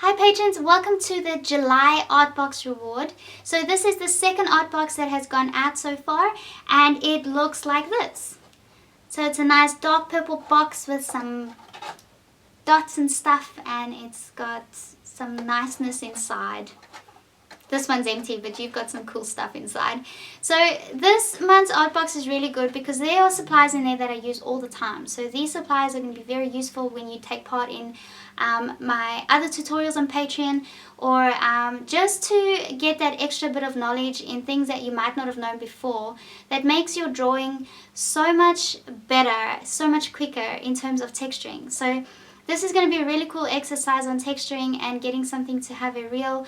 Hi patrons, welcome to the July art box reward. So this is the second art box that has gone out so far and it looks like this. So it's a nice dark purple box with some dots and stuff, and it's got some niceness inside. This one's empty, but you've got some cool stuff inside. So this month's art box is really good because there are supplies in there that I use all the time. So these supplies are going to be very useful when you take part in my other tutorials on Patreon, or just to get that extra bit of knowledge in things that you might not have known before, that makes your drawing so much better, so much quicker in terms of texturing. So this is going to be a really cool exercise on texturing and getting something to have a real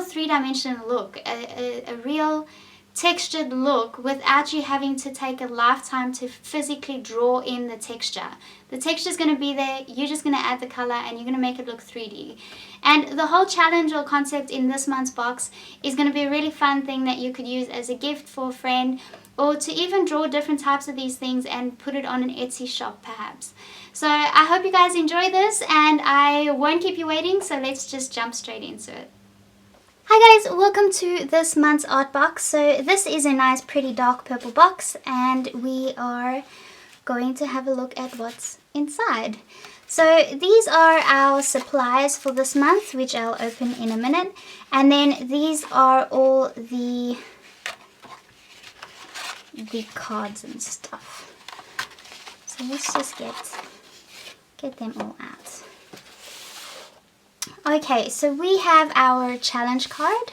three-dimensional look, a real textured look without you having to take a lifetime to physically draw in the texture. The texture is going to be there, you're just going to add the color and you're going to make it look 3D. And the whole challenge or concept in this month's box is going to be a really fun thing that you could use as a gift for a friend, or to even draw different types of these things and put it on an Etsy shop perhaps. So I hope you guys enjoy this, and I won't keep you waiting, so let's just jump straight into it. Hi guys, welcome to this month's art box. So this is a nice pretty dark purple box, and we are going to have a look at what's inside. So these are our supplies for this month, which I'll open in a minute, and then these are all the cards and stuff. So let's just get them all out. Okay, so we have our challenge card,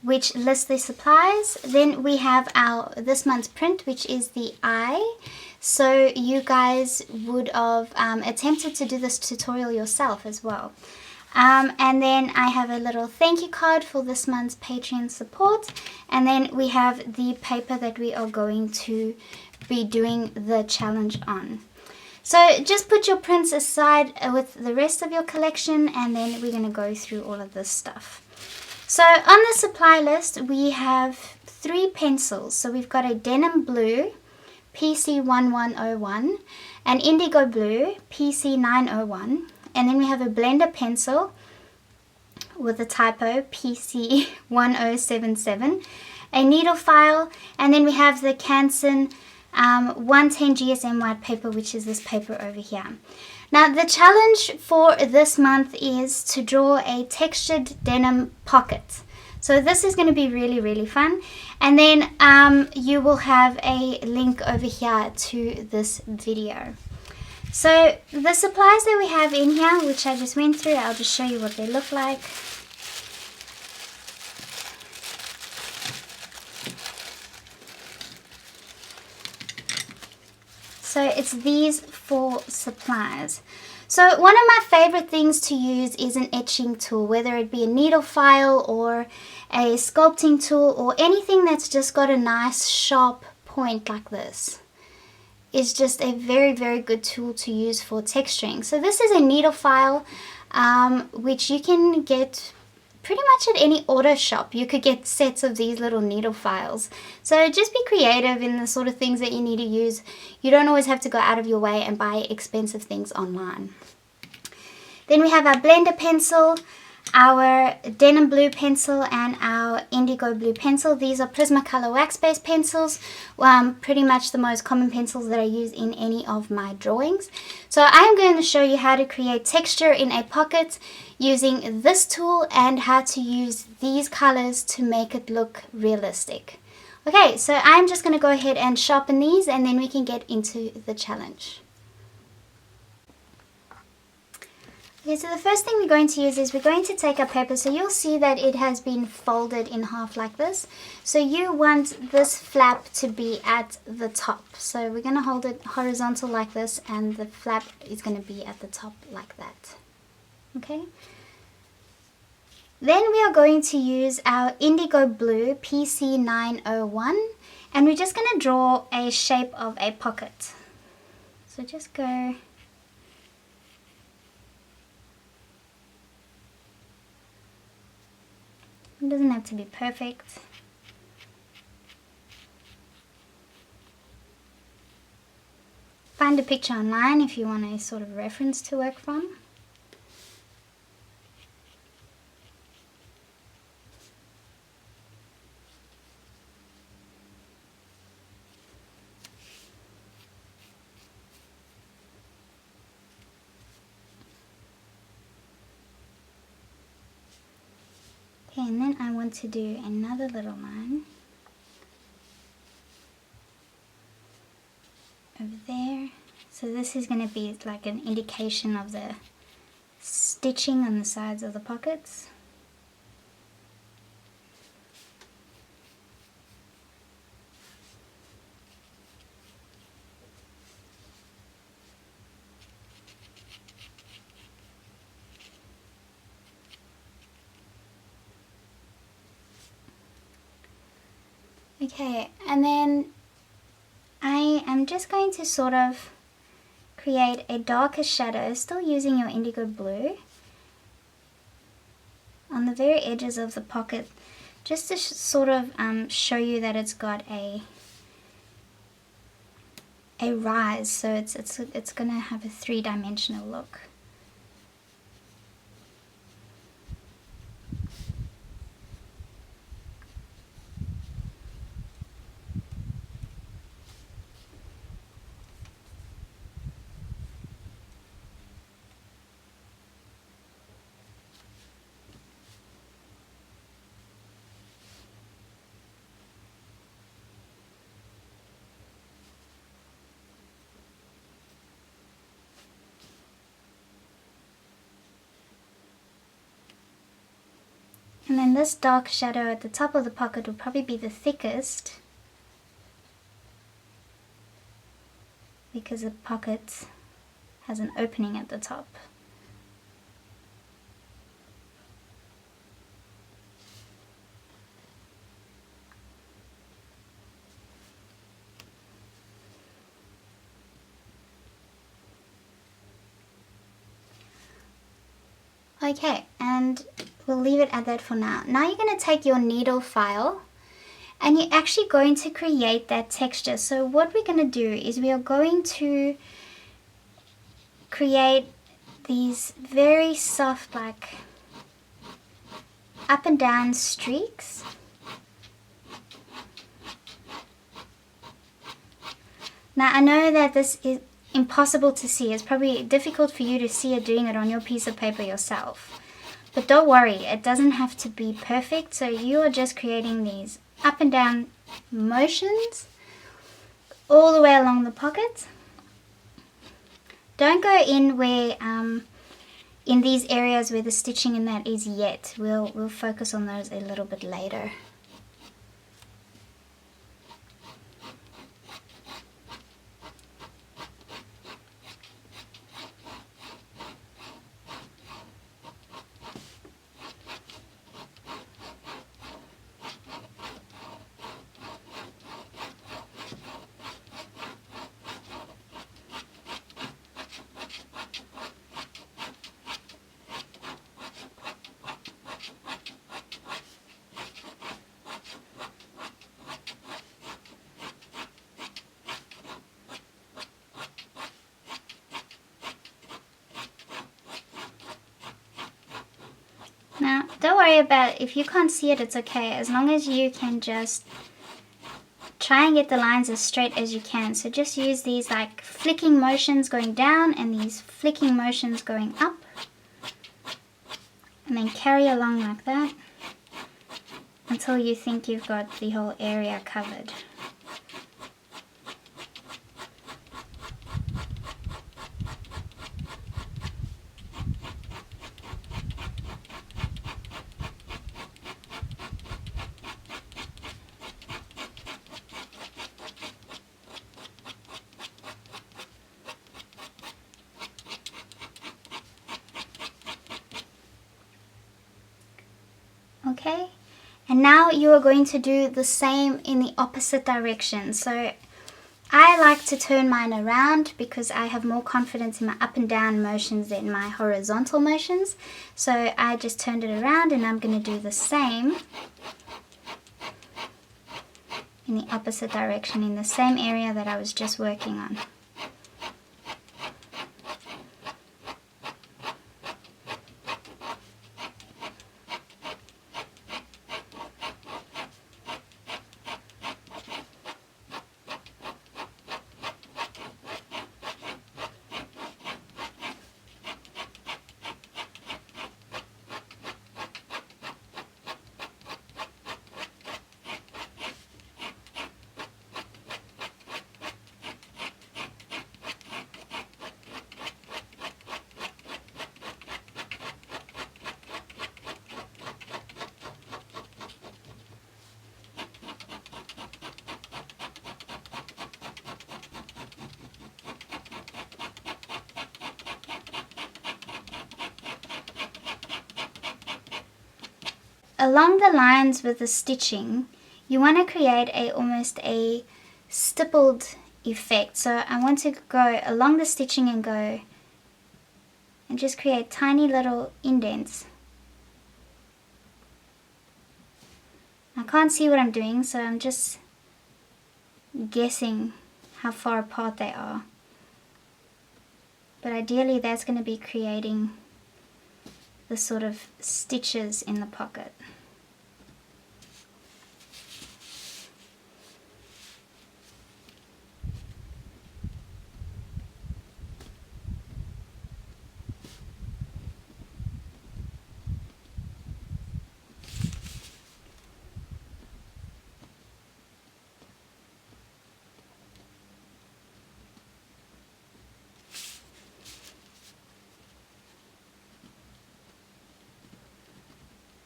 which lists the supplies. Then we have our this month's print, which is the eye. So you guys would have attempted to do this tutorial yourself as well. And then I have a little thank you card for this month's Patreon support. And then we have the paper that we are going to be doing the challenge on. So just put your prints aside with the rest of your collection, and then we're going to go through all of this stuff. So on the supply list we have 3 pencils. So we've got a denim blue PC1101, an indigo blue PC901, and then we have a blender pencil with a typo PC1077, a needle file, and then we have the Canson 110 GSM white paper, which is this paper over here. Now the challenge for this month is to draw a textured denim pocket. So this is going to be really fun, and then you will have a link over here to this video. So the supplies that we have in here, which I just went through, I'll just show you what they look like. So it's these 4 supplies. So one of my favorite things to use is an etching tool, whether it be a needle file or a sculpting tool or anything that's just got a nice sharp point like this. Is just a very good tool to use for texturing. So this is a needle file, which you can get pretty much at any auto shop. You could get sets of these little needle files. So just be creative in the sort of things that you need to use. You don't always have to go out of your way and buy expensive things online. Then we have our blender pencil, our denim blue pencil, and our indigo blue pencil. These are Prismacolor wax-based pencils, pretty much the most common pencils that I use in any of my drawings. So I'm going to show you how to create texture in a pocket using this tool, and how to use these colors to make it look realistic. Okay, so I'm just going to go ahead and sharpen these, and then we can get into the challenge. Okay, so the first thing we're going to use is we're going to take our paper. So you'll see that it has been folded in half like this. So you want this flap to be at the top. So we're going to hold it horizontal like this, and the flap is going to be at the top like that. Okay. Then we are going to use our indigo blue PC901, and we're just going to draw a shape of a pocket. So just go. It doesn't have to be perfect. Find a picture online if you want a sort of reference to work from. Okay, and then I want to do another little line over there. So this is going to be like an indication of the stitching on the sides of the pockets. Okay, and then I am just going to sort of create a darker shadow, still using your indigo blue, on the very edges of the pocket, just to sort of show you that it's got a rise, so it's going to have a three-dimensional look. And then this dark shadow at the top of the pocket will probably be the thickest, because the pocket has an opening at the top. Okay, and we'll leave it at that for now. Now you're going to take your needle file and you're actually going to create that texture. So what we're going to do is we are going to create these very soft, like up and down streaks. Now I know that this is impossible to see. It's probably difficult for you to see it doing it on your piece of paper yourself. But don't worry, it doesn't have to be perfect. So you are just creating these up and down motions all the way along the pocket. Don't go in where in these areas where the stitching in that is yet. We'll focus on those a little bit later. Now, don't worry about it. If you can't see it, it's okay. As long as you can just try and get the lines as straight as you can. So just use these like flicking motions going down and these flicking motions going up. And then carry along like that until you think you've got the whole area covered. Okay, and now you are going to do the same in the opposite direction. So I like to turn mine around because I have more confidence in my up and down motions than my horizontal motions. So I just turned it around and I'm going to do the same in the opposite direction in the same area that I was just working on. along the lines with the stitching, you want to create almost a stippled effect. So I want to go along the stitching and go and just create tiny little indents. I can't see what I'm doing, so I'm just guessing how far apart they are. But ideally that's going to be creating the sort of stitches in the pocket.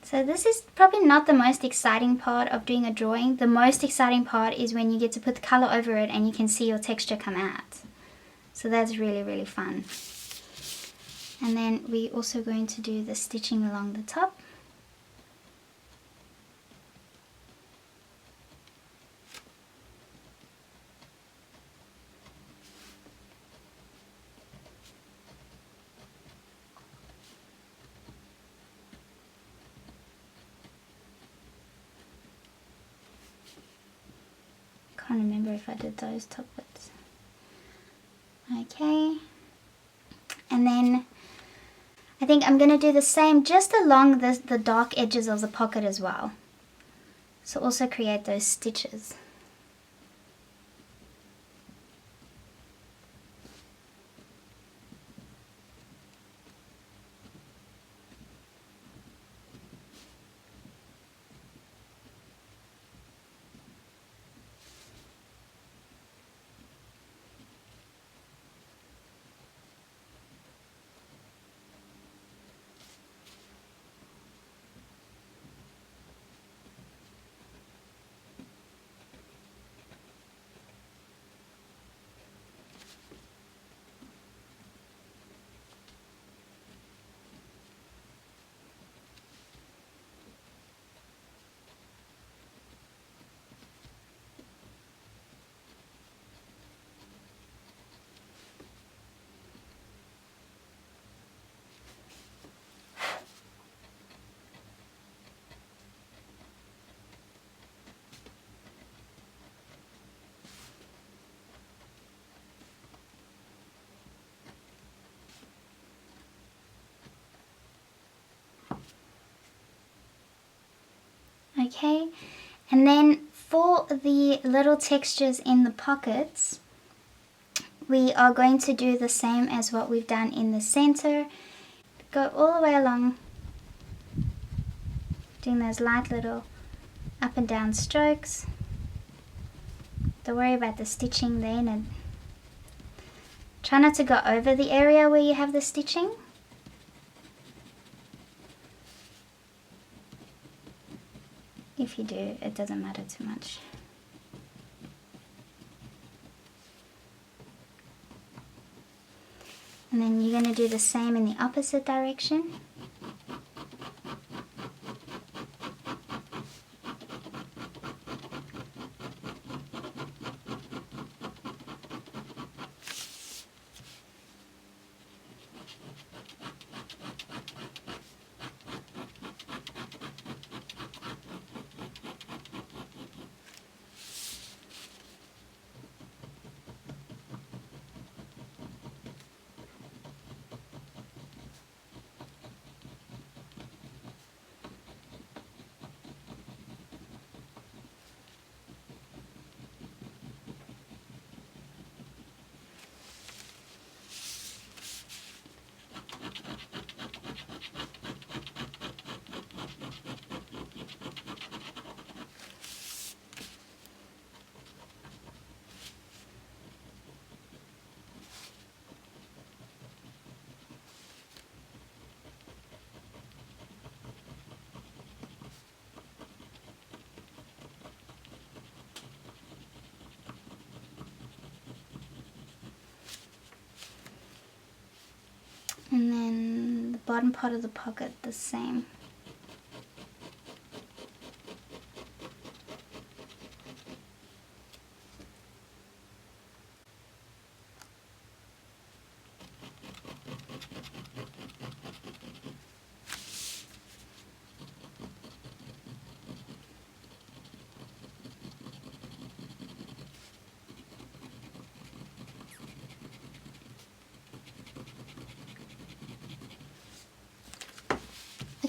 So this is probably not the most exciting part of doing a drawing. The most exciting part is when you get to put the color over it and you can see your texture come out. So that's really, really fun. And then we're also going to do the stitching along the top. Can't remember if I did those top bits. Okay, and then I think I'm going to do the same just along the dark edges of the pocket as well. So also create those stitches. Okay, and then for the little textures in the pockets, we are going to do the same as what we've done in the center. Go all the way along, doing those light little up and down strokes. Don't worry about the stitching then, and try not to go over the area where you have the stitching. If you do, it doesn't matter too much. And then you're going to do the same in the opposite direction. And then the bottom part of the pocket the same.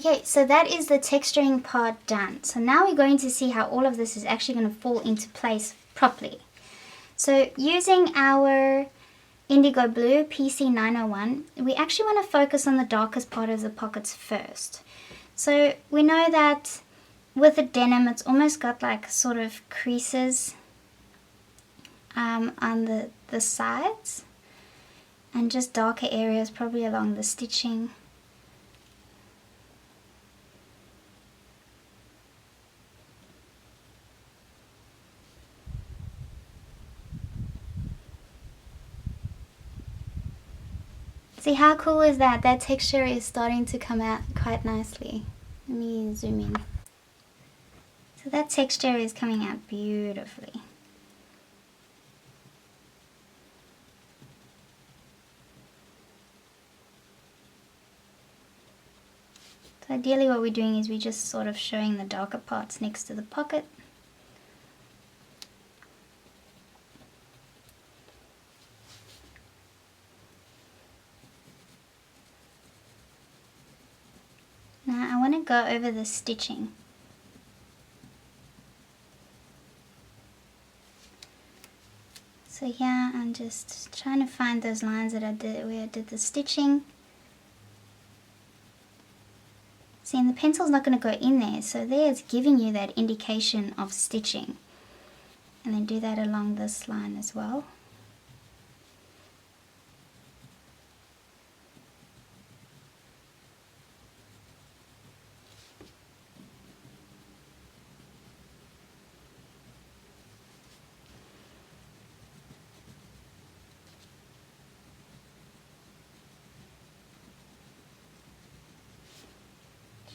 Okay, so that is the texturing part done. So now we're going to see how all of this is actually going to fall into place properly. So using our indigo blue PC901, we actually want to focus on the darkest part of the pockets first. So we know that with the denim, it's almost got like sort of creases on the sides, and just darker areas probably along the stitching. See how cool is that? That texture is starting to come out quite nicely. Let me zoom in. So that texture is coming out beautifully. So ideally what we're doing is we're just sort of showing the darker parts next to the pocket. Now I want to go over the stitching. So here I'm just trying to find those lines that I did where I did the stitching. See, and the pencil's not going to go in there, so there it's giving you that indication of stitching. And then do that along this line as well.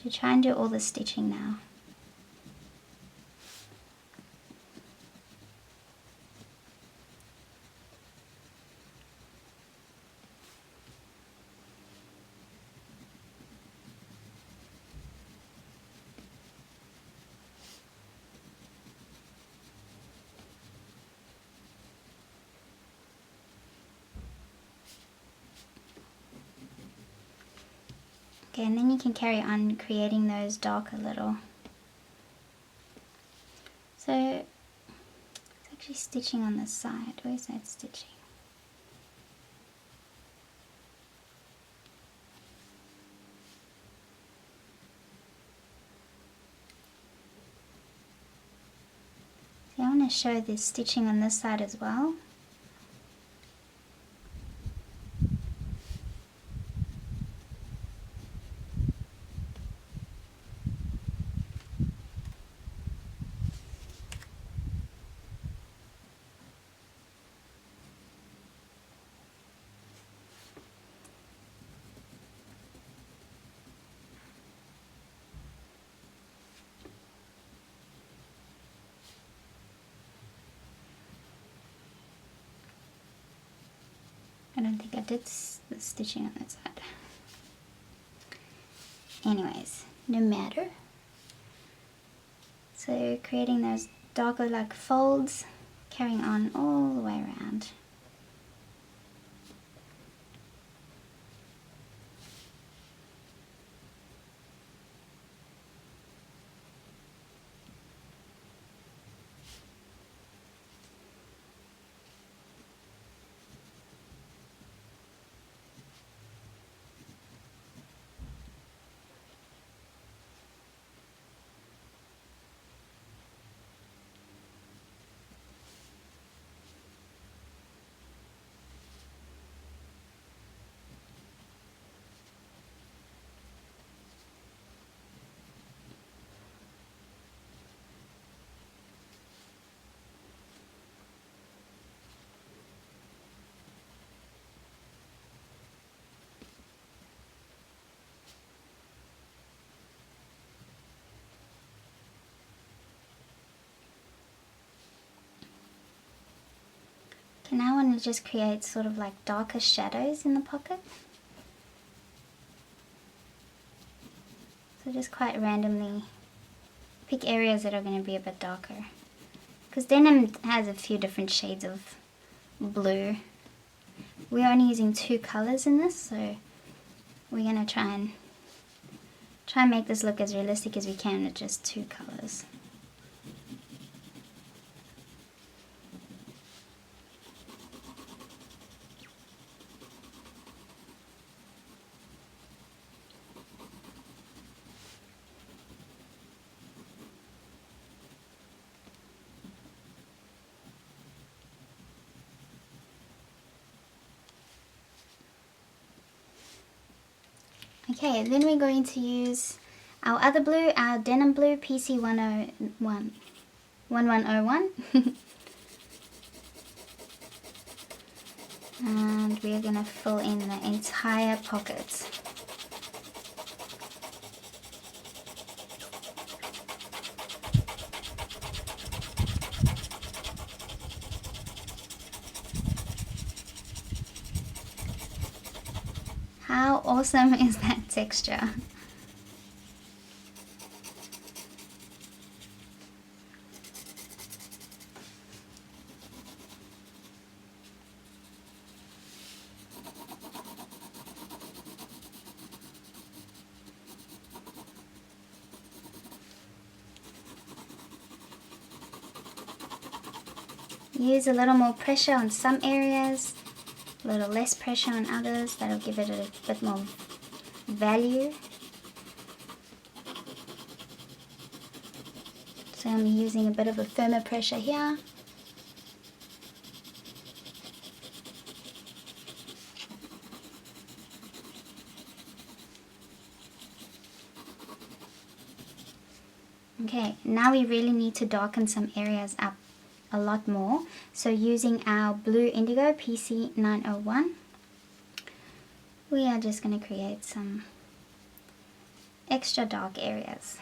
So try and do all the stitching now. Okay, and then you can carry on creating those darker little. So it's actually stitching on the side. Where's that stitching? See, I want to show this stitching on this side as well. I don't think I did the stitching on that side. Anyways, no matter. So creating those darker like folds, carrying on all the way around. Okay, now I want to just create sort of like darker shadows in the pocket. So just quite randomly pick areas that are going to be a bit darker. Because denim has a few different shades of blue. We're only using 2 colors in this, so we're going to try and Try and make this look as realistic as we can with just 2 colors. Okay, then we're going to use our other blue, our denim blue, PC1101. And we're going to fill in the entire pocket. How awesome is that texture? Use a little more pressure on some areas, a little less pressure on others. That'll give it a bit more value. So I'm using a bit of a firmer pressure here. Okay, now we really need to darken some areas up a lot more. So using our blue indigo PC901, we are just going to create some extra dark areas.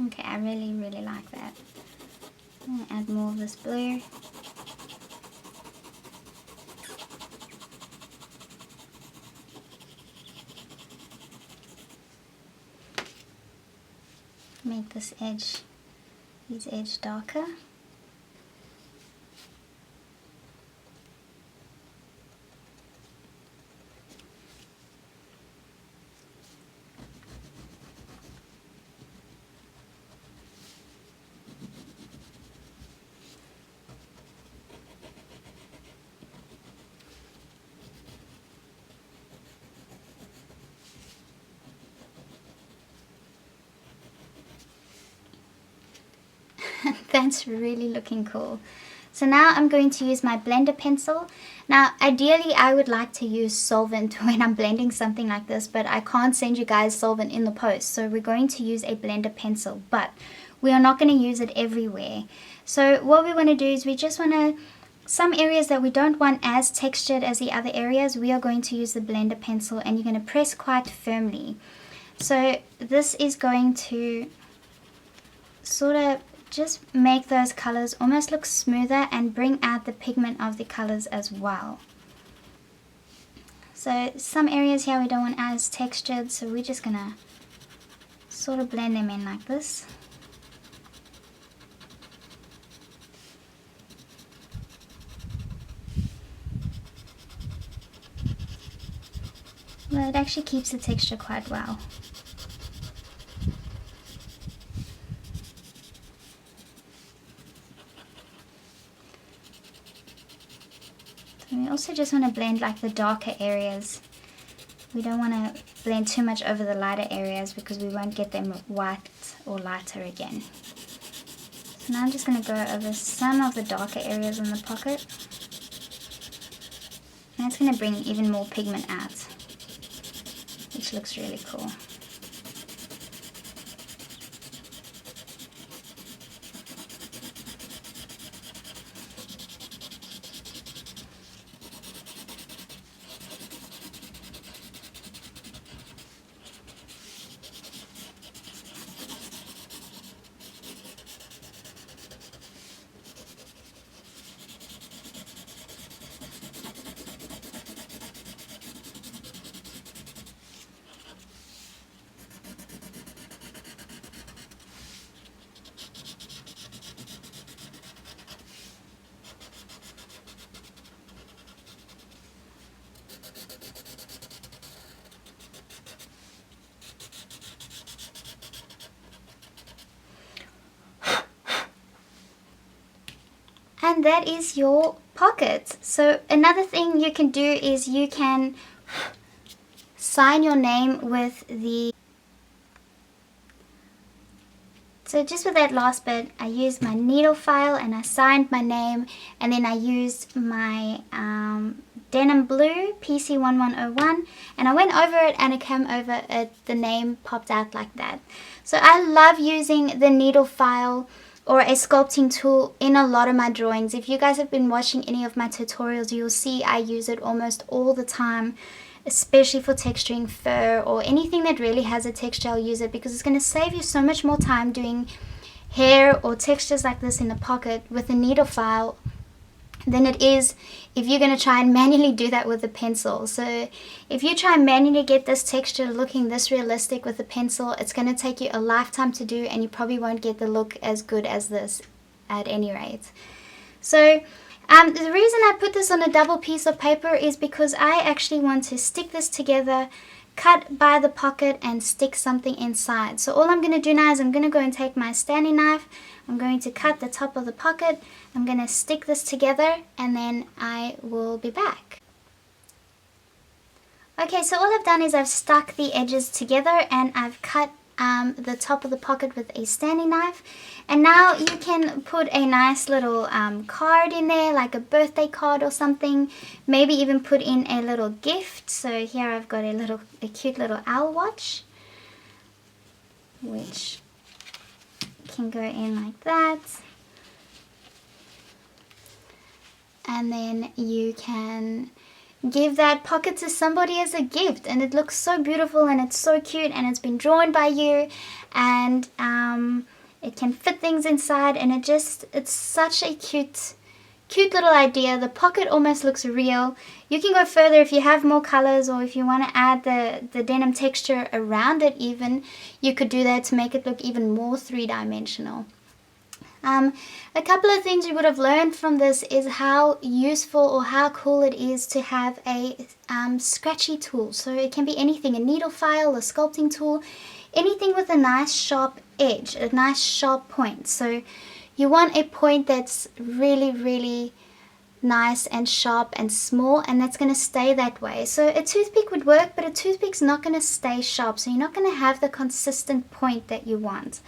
Okay, I really like that. I'm going to add more of this blue. make this edge darker. That's really looking cool. So now I'm going to use my blender pencil. Now ideally I would like to use solvent when I'm blending something like this, but I can't send you guys solvent in the post, so we're going to use a blender pencil, but we are not going to use it everywhere. So what we want to do is we just want to, some areas that we don't want as textured as the other areas, we are going to use the blender pencil, and you're going to press quite firmly. So this is going to sort of just make those colors almost look smoother and bring out the pigment of the colors as well. So some areas here we don't want as textured, so we're just gonna sort of blend them in like this. Well, it actually keeps the texture quite well. We also just want to blend like the darker areas. We don't want to blend too much over the lighter areas because we won't get them white or lighter again. So now I'm just going to go over some of the darker areas on the pocket. And that's going to bring even more pigment out, which looks really cool. And that is your pocket. So another thing you can do is you can sign your name with the... So just with that last bit, I used my needle file and I signed my name, and then I used my denim blue PC1101, and I went over it and it came over it, the name popped out like that. So I love using the needle file or a sculpting tool in a lot of my drawings. If you guys have been watching any of my tutorials, you'll see I use it almost all the time, especially for texturing fur or anything that really has a texture. I'll use it because it's going to save you so much more time doing hair or textures like this in the pocket with a needle file than it is if you're going to try and manually do that with a pencil. So if you try and manually get this texture looking this realistic with a pencil, it's going to take you a lifetime to do, and you probably won't get the look as good as this at any rate. So the reason I put this on a double piece of paper is because I actually want to stick this together, cut by the pocket and stick something inside. So all I'm going to do now is I'm going to go and take my Stanley knife, I'm going to cut the top of the pocket, I'm going to stick this together, and then I will be back. Okay, so all I've done is I've stuck the edges together and I've cut the top of the pocket with a Stanley knife, and now you can put a nice little card in there, like a birthday card or something, maybe even put in a little gift. So here I've got a cute little owl watch, which can go in like that, and then you can give that pocket to somebody as a gift, and it looks so beautiful and it's so cute and it's been drawn by you, and it can fit things inside, and it's such a cute cute little idea. The pocket almost looks real. You can go further if you have more colors, or if you want to add the denim texture around it even, you could do that to make it look even more three-dimensional. A couple of things you would have learned from this is how useful or how cool it is to have a scratchy tool. So it can be anything, a needle file, a sculpting tool, anything with a nice sharp edge, a nice sharp point. So you want a point that's really, really nice and sharp and small, and that's going to stay that way. So a toothpick would work, but a toothpick's not going to stay sharp, so you're not going to have the consistent point that you want.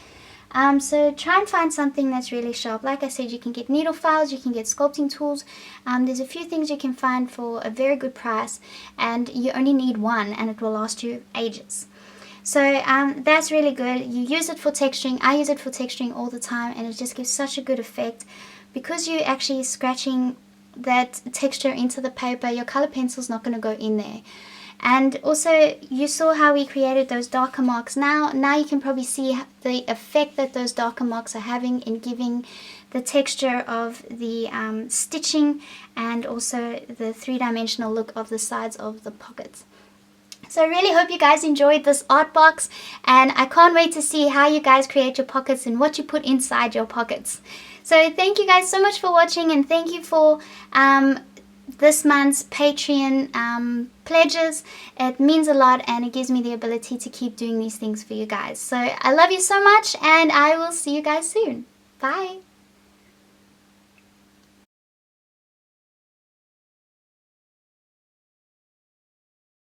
So try and find something that's really sharp. Like I said, you can get needle files, you can get sculpting tools. There's a few things you can find for a very good price, and you only need one and it will last you ages. So that's really good. You use it for texturing. I use it for texturing all the time, and it just gives such a good effect. Because you're actually scratching that texture into the paper, your color pencil's not going to go in there. And also, you saw how we created those darker marks. Now you can probably see the effect that those darker marks are having in giving the texture of the stitching, and also the three-dimensional look of the sides of the pockets. So I really hope you guys enjoyed this art box, and I can't wait to see how you guys create your pockets and what you put inside your pockets. So thank you guys so much for watching, and thank you for this month's Patreon pledges. It means a lot, and it gives me the ability to keep doing these things for you guys. So I love you so much, and I will see you guys soon. Bye!